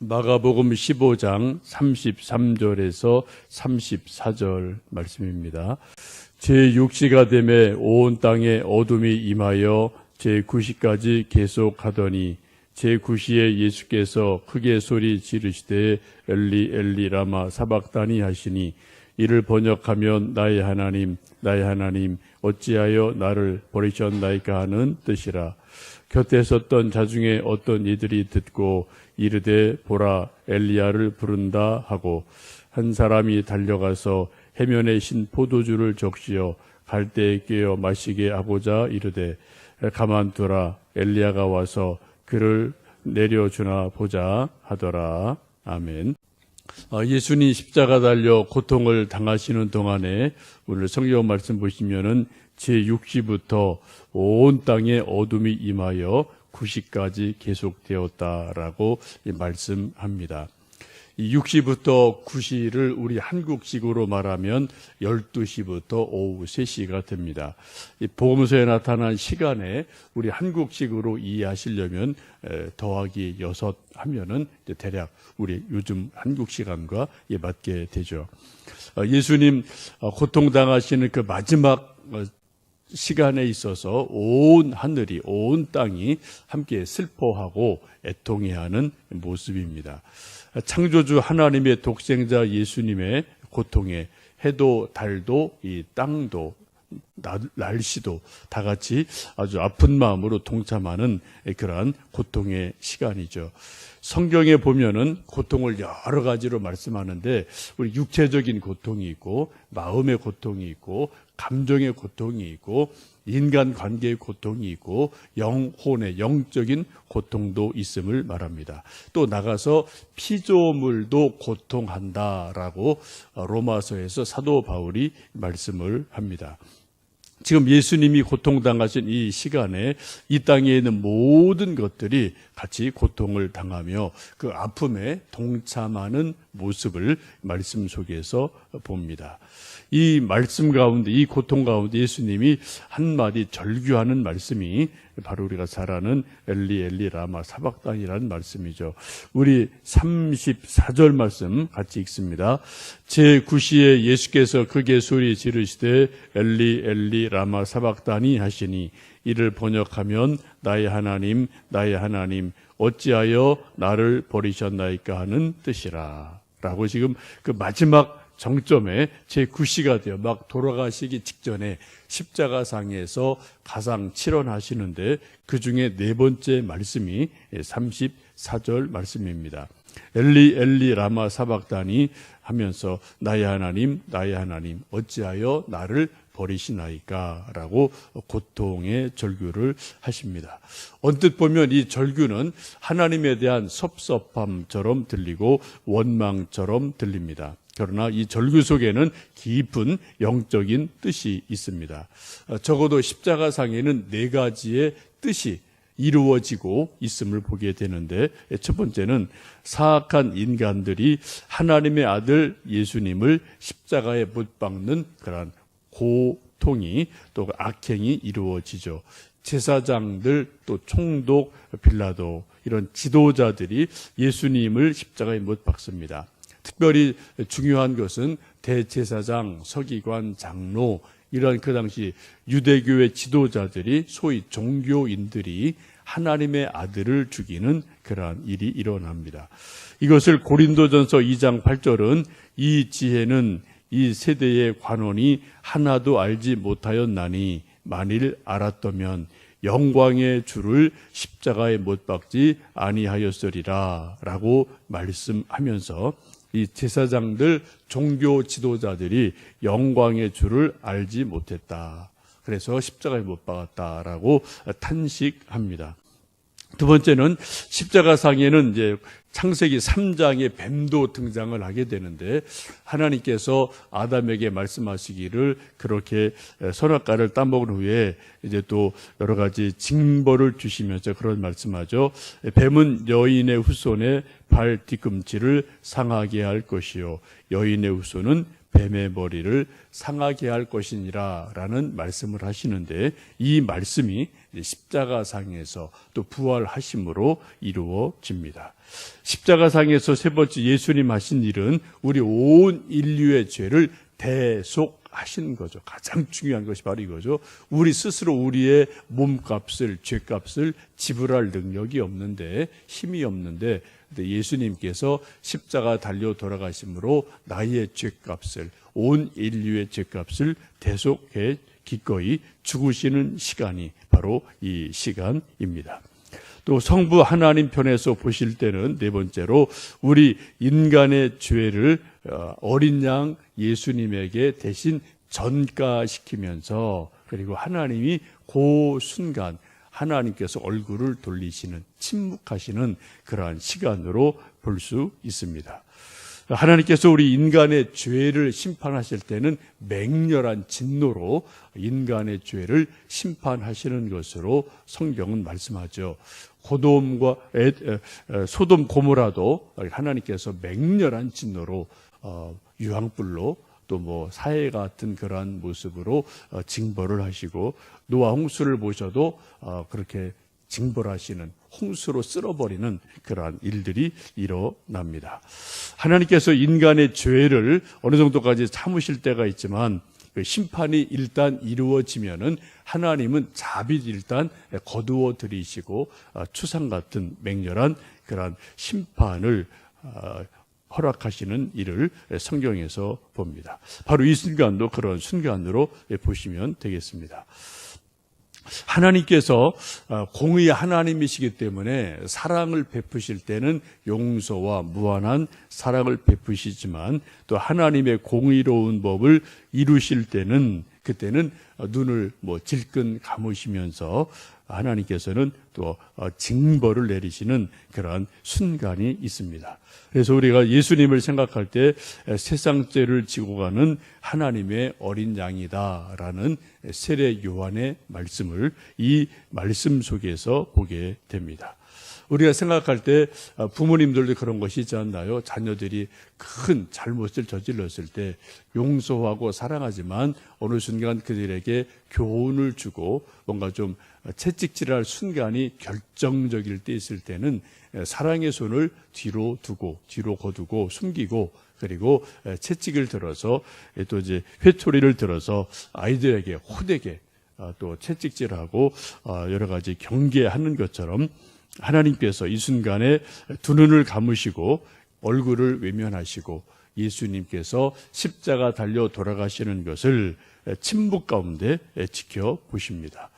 마가복음 15장 33절에서 34절 말씀입니다. 제6시가 되매 온 땅에 어둠이 임하여 제9시까지 계속하더니 제9시에 예수께서 크게 소리 지르시되 엘리 엘리 라마 사박다니 하시니 이를 번역하면 나의 하나님 어찌하여 나를 버리셨나이까 하는 뜻이라. 곁에 섰던 자중에 어떤 이들이 듣고 이르되 보라 엘리야를 부른다 하고 한 사람이 달려가서 해면에 신 포도주를 적시어 갈대에 꿰어 마시게 하고자 이르되 가만두라 엘리야가 와서 그를 내려주나 보자 하더라. 아멘. 예수님 십자가 달려 고통을 당하시는 동안에 오늘 성경 말씀 보시면은 제6시부터 온 땅에 어둠이 임하여 9시까지 계속되었다라고 말씀합니다. 이 6시부터 9시를 우리 한국식으로 말하면 12시부터 오후 3시가 됩니다. 이 복음서에 나타난 시간에 우리 한국식으로 이해하시려면 더하기 6 하면은 대략 우리 요즘 한국 시간과 맞게 되죠. 예수님 고통당하시는 그 마지막 시간에 있어서 온 하늘이, 온 땅이 함께 슬퍼하고 애통해하는 모습입니다. 창조주 하나님의 독생자 예수님의 고통에 해도 달도 이 땅도 날씨도 다 같이 아주 아픈 마음으로 동참하는 그러한 고통의 시간이죠. 성경에 보면은 고통을 여러 가지로 말씀하는데 우리 육체적인 고통이 있고 마음의 고통이 있고 감정의 고통이 있고 인간관계의 고통이 있고 영혼의 영적인 고통도 있음을 말합니다. 또 나가서 피조물도 고통한다라고 로마서에서 사도 바울이 말씀을 합니다. 지금 예수님이 고통당하신 이 시간에 이 땅에 있는 모든 것들이 같이 고통을 당하며 그 아픔에 동참하는 모습을 말씀 속에서 봅니다. 이 말씀 가운데, 이 고통 가운데 예수님이 한마디 절규하는 말씀이 바로 우리가 잘 아는 엘리 엘리 라마 사박단이라는 말씀이죠. 우리 34절 말씀 같이 읽습니다. 제9시에 예수께서 크게 소리 지르시되 엘리 엘리 라마 사박단이 하시니 이를 번역하면 나의 하나님 어찌하여 나를 버리셨나이까 하는 뜻이라. 라고 지금 그 마지막 정점에 제9시가 되어 막 돌아가시기 직전에 십자가상에서 가상 칠언하시는데 그 중에 네 번째 말씀이 34절 말씀입니다. 엘리 엘리 라마 사박다니 하면서 나의 하나님 어찌하여 나를 버리시나이까 라고 고통의 절규를 하십니다. 언뜻 보면 이 절규는 하나님에 대한 섭섭함처럼 들리고 원망처럼 들립니다. 그러나 이 절규 속에는 깊은 영적인 뜻이 있습니다. 적어도 십자가상에는 4가지의 뜻이 이루어지고 있음을 보게 되는데 첫 번째는 사악한 인간들이 하나님의 아들 예수님을 십자가에 못 박는 그런 고통이 또 악행이 이루어지죠. 제사장들 또 총독 빌라도 이런 지도자들이 예수님을 십자가에 못 박습니다. 특별히 중요한 것은 대제사장, 서기관, 장로 이런 그 당시 유대교의 지도자들이 소위 종교인들이 하나님의 아들을 죽이는 그러한 일이 일어납니다. 이것을 고린도전서 2장 8절은 이 지혜는 이 세대의 관원이 하나도 알지 못하였나니 만일 알았다면 영광의 주를 십자가에 못 박지 아니하였으리라 라고 말씀하면서 이 제사장들, 종교 지도자들이 영광의 주를 알지 못했다. 그래서 십자가에 못 박았다라고 탄식합니다. 두 번째는 십자가상에는 이제 창세기 3장에 뱀도 등장을 하게 되는데 하나님께서 아담에게 말씀하시기를 그렇게 선악과를 따먹은 후에 이제 또 여러 가지 징벌을 주시면서 그런 말씀하죠. 뱀은 여인의 후손의 발 뒤꿈치를 상하게 할 것이요 여인의 후손은 뱀의 머리를 상하게 할 것이니라 라는 말씀을 하시는데, 이 말씀이 십자가상에서 또 부활하심으로 이루어집니다. 십자가상에서 세 번째 예수님 하신 일은 우리 온 인류의 죄를 대속하시는 거죠. 가장 중요한 것이 바로 이거죠. 우리 스스로 우리의 몸값을, 죄값을 지불할 능력이 없는데, 힘이 없는데, 예수님께서 십자가 달려 돌아가심으로 나의 죄값을, 온 인류의 죄값을 대속해 기꺼이 죽으시는 시간이 바로 이 시간입니다. 또 성부 하나님 편에서 보실 때는 네 번째로 우리 인간의 죄를 어린 양 예수님에게 대신 전가시키면서, 그리고 하나님이 그 순간 하나님께서 얼굴을 돌리시는, 침묵하시는 그러한 시간으로 볼 수 있습니다. 하나님께서 우리 인간의 죄를 심판하실 때는 맹렬한 진노로 인간의 죄를 심판하시는 것으로 성경은 말씀하죠. 소돔 고모라도 하나님께서 맹렬한 진노로 유황불로 또 사해 같은 그러한 모습으로 징벌을 하시고, 노아 홍수를 보셔도 그렇게 징벌하시는, 홍수로 쓸어버리는 그러한 일들이 일어납니다. 하나님께서 인간의 죄를 어느 정도까지 참으실 때가 있지만, 그 심판이 일단 이루어지면은 하나님은 자비를 일단 거두어 들이시고 추상 같은 맹렬한 그러한 심판을 허락하시는 일을 성경에서 봅니다. 바로 이 순간도 그런 순간으로 보시면 되겠습니다. 하나님께서 공의의 하나님이시기 때문에 사랑을 베푸실 때는 용서와 무한한 사랑을 베푸시지만, 또 하나님의 공의로운 법을 이루실 때는, 그때는 눈을 질끈 감으시면서 하나님께서는 또 징벌을 내리시는 그러한 순간이 있습니다. 그래서 우리가 예수님을 생각할 때 세상 죄를 지고 가는 하나님의 어린 양이다라는 세례 요한의 말씀을 이 말씀 속에서 보게 됩니다. 우리가 생각할 때 부모님들도 그런 것이 있지 않나요? 자녀들이 큰 잘못을 저질렀을 때 용서하고 사랑하지만 어느 순간 그들에게 교훈을 주고 뭔가 좀 채찍질할 순간이 결정적일 때 있을 때는 사랑의 손을 뒤로 두고, 뒤로 거두고 숨기고, 그리고 채찍을 들어서 또 이제 회초리를 들어서 아이들에게 호되게 또 채찍질하고 여러 가지 경계하는 것처럼, 하나님께서 이 순간에 두 눈을 감으시고 얼굴을 외면하시고 예수님께서 십자가 달려 돌아가시는 것을 침묵 가운데 지켜보십니다.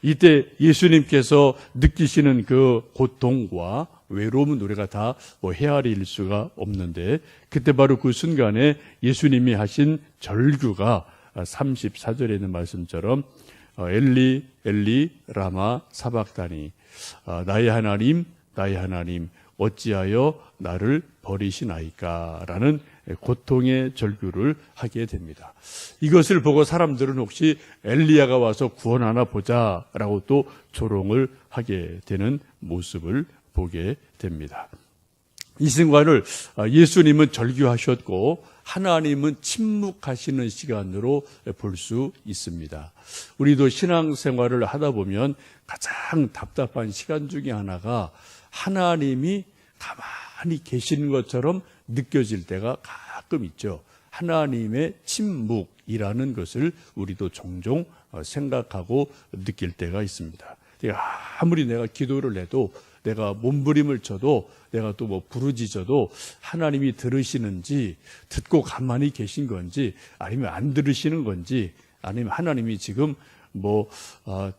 이때 예수님께서 느끼시는 그 고통과 외로움은 우리가 다 헤아릴 수가 없는데, 그때 바로 그 순간에 예수님이 하신 절규가 34절에 있는 말씀처럼 엘리 엘리 라마 사박다니, 나의 하나님 나의 하나님 어찌하여 나를 버리시나이까 라는 고통의 절규를 하게 됩니다. 이것을 보고 사람들은 혹시 엘리야가 와서 구원하나 보자 라고 또 조롱을 하게 되는 모습을 보게 됩니다. 이 순간을 예수님은 절규하셨고 하나님은 침묵하시는 시간으로 볼 수 있습니다. 우리도 신앙생활을 하다 보면 가장 답답한 시간 중에 하나가 하나님이 가만히 계시는 것처럼 느껴질 때가 가끔 있죠. 하나님의 침묵이라는 것을 우리도 종종 생각하고 느낄 때가 있습니다. 아무리 내가 기도를 해도, 내가 몸부림을 쳐도, 내가 또 부르짖어도 하나님이 들으시는지, 듣고 가만히 계신 건지, 아니면 안 들으시는 건지, 아니면 하나님이 지금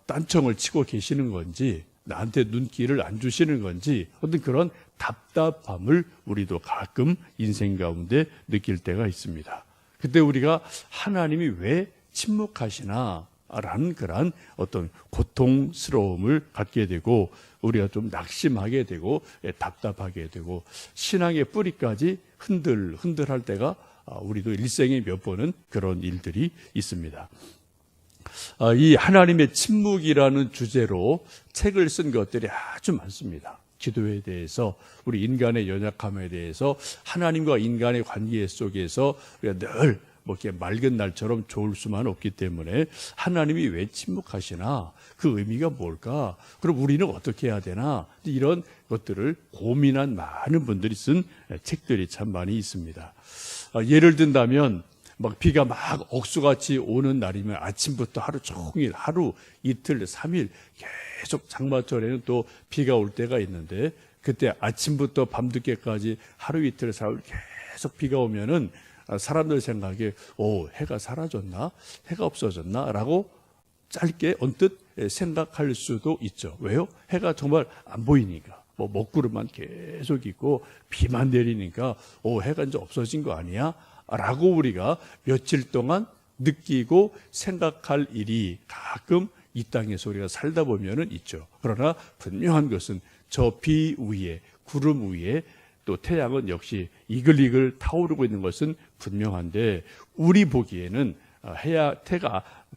딴청을 치고 계시는 건지, 나한테 눈길을 안 주시는 건지, 어떤 그런 답답함을 우리도 가끔 인생 가운데 느낄 때가 있습니다. 그때 우리가 하나님이 왜 침묵하시나 라는 그런 어떤 고통스러움을 갖게 되고, 우리가 좀 낙심하게 되고 답답하게 되고 신앙의 뿌리까지 흔들할 때가 우리도 일생에 몇 번은 그런 일들이 있습니다. 이 하나님의 침묵이라는 주제로 책을 쓴 것들이 아주 많습니다. 기도에 대해서, 우리 인간의 연약함에 대해서, 하나님과 인간의 관계 속에서 우리가 늘 뭐 이렇게 맑은 날처럼 좋을 수만 없기 때문에 하나님이 왜 침묵하시나? 그 의미가 뭘까? 그럼 우리는 어떻게 해야 되나? 이런 것들을 고민한 많은 분들이 쓴 책들이 참 많이 있습니다. 예를 든다면 막 비가 막 억수같이 오는 날이면 아침부터 하루 종일, 하루, 이틀, 3일 계속 장마철에는 또 비가 올 때가 있는데 그때 아침부터 밤늦게까지 하루 이틀, 4일 계속 비가 오면은 사람들 생각에 해가 사라졌나? 해가 없어졌나? 라고 짧게 언뜻 생각할 수도 있죠. 왜요? 해가 정말 안 보이니까. 뭐 먹구름만 계속 있고 비만 내리니까 해가 이제 없어진 거 아니야? 라고 우리가 며칠 동안 느끼고 생각할 일이 가끔 이 땅에서 우리가 살다 보면은 있죠. 그러나 분명한 것은 저 비 위에, 구름 위에 또 태양은 역시 이글이글 타오르고 있는 것은 분명한데 우리 보기에는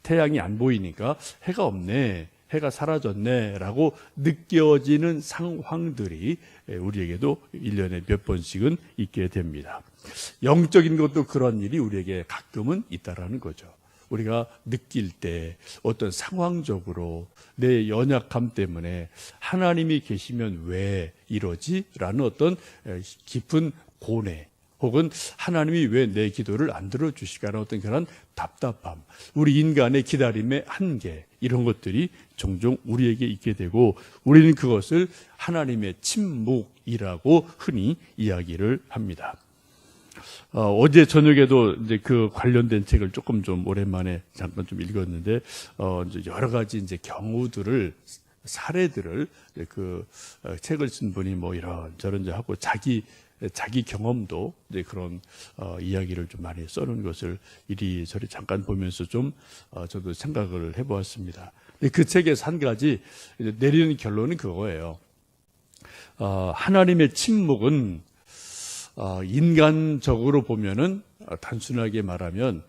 태양이 안 보이니까 해가 없네, 해가 사라졌네 라고 느껴지는 상황들이 우리에게도 1년에 몇 번씩은 있게 됩니다. 영적인 것도 그런 일이 우리에게 가끔은 있다라는 거죠. 우리가 느낄 때 어떤 상황적으로 내 연약함 때문에 하나님이 계시면 왜 이러지? 라는 어떤 깊은 고뇌 혹은 하나님이 왜 내 기도를 안 들어주실까라는 어떤 그런 답답함, 우리 인간의 기다림의 한계, 이런 것들이 종종 우리에게 있게 되고 우리는 그것을 하나님의 침묵이라고 흔히 이야기를 합니다. 어제 저녁에도 이제 그 관련된 책을 조금 좀 오랜만에 잠깐 좀 읽었는데, 이제 여러 가지 이제 경우들을, 사례들을 그 책을 쓴 분이 뭐 이런저런 이제 하고 자기 경험도 이제 그런 이야기를 좀 많이 써놓은 것을 이리저리 잠깐 보면서 좀 저도 생각을 해보았습니다. 그 책에서 한 가지 내리는 결론은 그거예요. 하나님의 침묵은 인간적으로 보면은 단순하게 말하면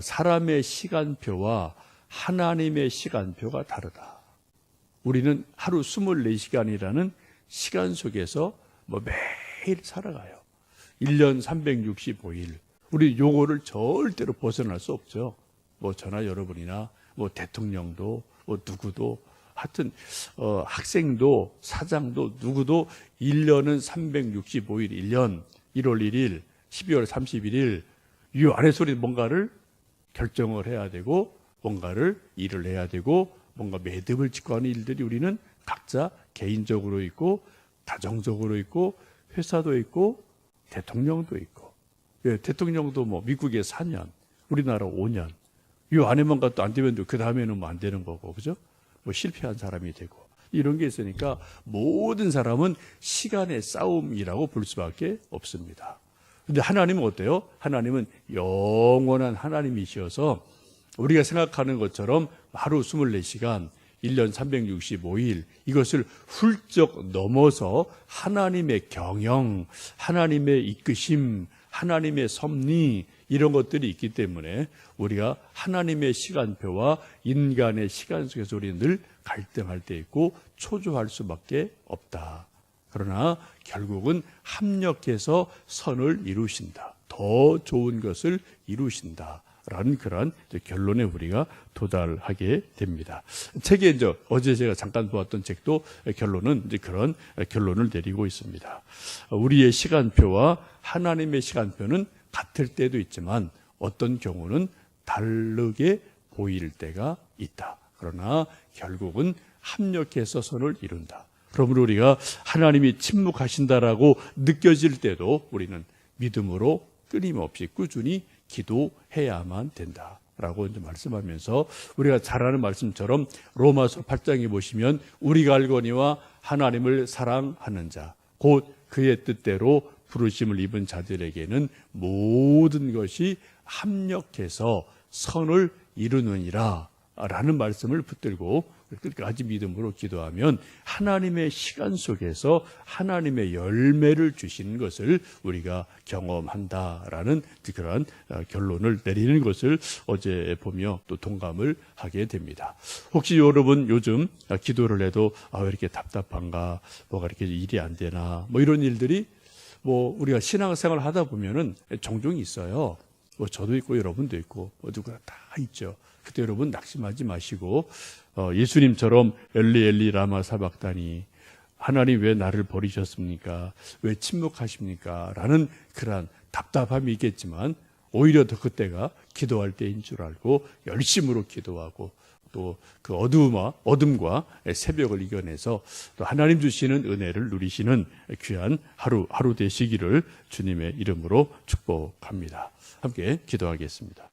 사람의 시간표와 하나님의 시간표가 다르다. 우리는 하루 24시간이라는 시간 속에서 뭐 매일 살아가요. 1년 365일. 우리 요거를 절대로 벗어날 수 없죠. 뭐 저나 여러분이나 뭐 대통령도 뭐 누구도 하여튼 학생도 사장도 누구도 1년은 365일, 1년 1월 1일, 12월 31일 이 안에서 우리 뭔가를 결정을 해야 되고 뭔가를 일을 해야 되고 뭔가 매듭을 짓고 하는 일들이 우리는 각자 개인적으로 있고 가정적으로 있고 회사도 있고 대통령도 있고, 대통령도 뭐 미국에 4년, 우리나라 5년, 이 안에만 가도 안 되면 그 다음에는 뭐 안 되는 거고, 그죠? 뭐 실패한 사람이 되고 이런 게 있으니까 모든 사람은 시간의 싸움이라고 볼 수밖에 없습니다. 근데 하나님은 어때요? 하나님은 영원한 하나님이셔서 우리가 생각하는 것처럼 하루 24시간, 1년 365일 이것을 훌쩍 넘어서 하나님의 경영, 하나님의 이끄심, 하나님의 섭리 이런 것들이 있기 때문에 우리가 하나님의 시간표와 인간의 시간 속에서 우리는 늘 갈등할 때 있고 초조할 수밖에 없다. 그러나 결국은 합력해서 선을 이루신다. 더 좋은 것을 이루신다. 라는 그런 결론에 우리가 도달하게 됩니다. 책에 이제 어제 제가 잠깐 보았던 책도 결론은 이제 그런 결론을 내리고 있습니다. 우리의 시간표와 하나님의 시간표는 같을 때도 있지만 어떤 경우는 다르게 보일 때가 있다. 그러나 결국은 합력해서 선을 이룬다. 그러므로 우리가 하나님이 침묵하신다라고 느껴질 때도 우리는 믿음으로 끊임없이 꾸준히 기도해야만 된다라고 이제 말씀하면서 우리가 잘 아는 말씀처럼 로마서 8장에 보시면 우리가 알거니와 하나님을 사랑하는 자, 곧 그의 뜻대로 부르심을 입은 자들에게는 모든 것이 합력해서 선을 이루느니라 라는 말씀을 붙들고 끝까지 믿음으로 기도하면 하나님의 시간 속에서 하나님의 열매를 주시는 것을 우리가 경험한다라는 그런 결론을 내리는 것을 어제 보며 또 동감을 하게 됩니다. 혹시 여러분 요즘 기도를 해도 왜 이렇게 답답한가, 뭐가 이렇게 일이 안 되나, 뭐 이런 일들이 뭐 우리가 신앙생활 하다 보면은 종종 있어요. 뭐 저도 있고 여러분도 있고 누구나 다 있죠. 그때 여러분 낙심하지 마시고 예수님처럼 엘리 엘리 라마 사박다니, 하나님 왜 나를 버리셨습니까? 왜 침묵하십니까? 라는 그러한 답답함이 있겠지만 오히려 더 그때가 기도할 때인 줄 알고 열심으로 기도하고 또 그 어둠과 새벽을 이겨내서 또 하나님 주시는 은혜를 누리시는 귀한 하루 되시기를 주님의 이름으로 축복합니다. 함께 기도하겠습니다.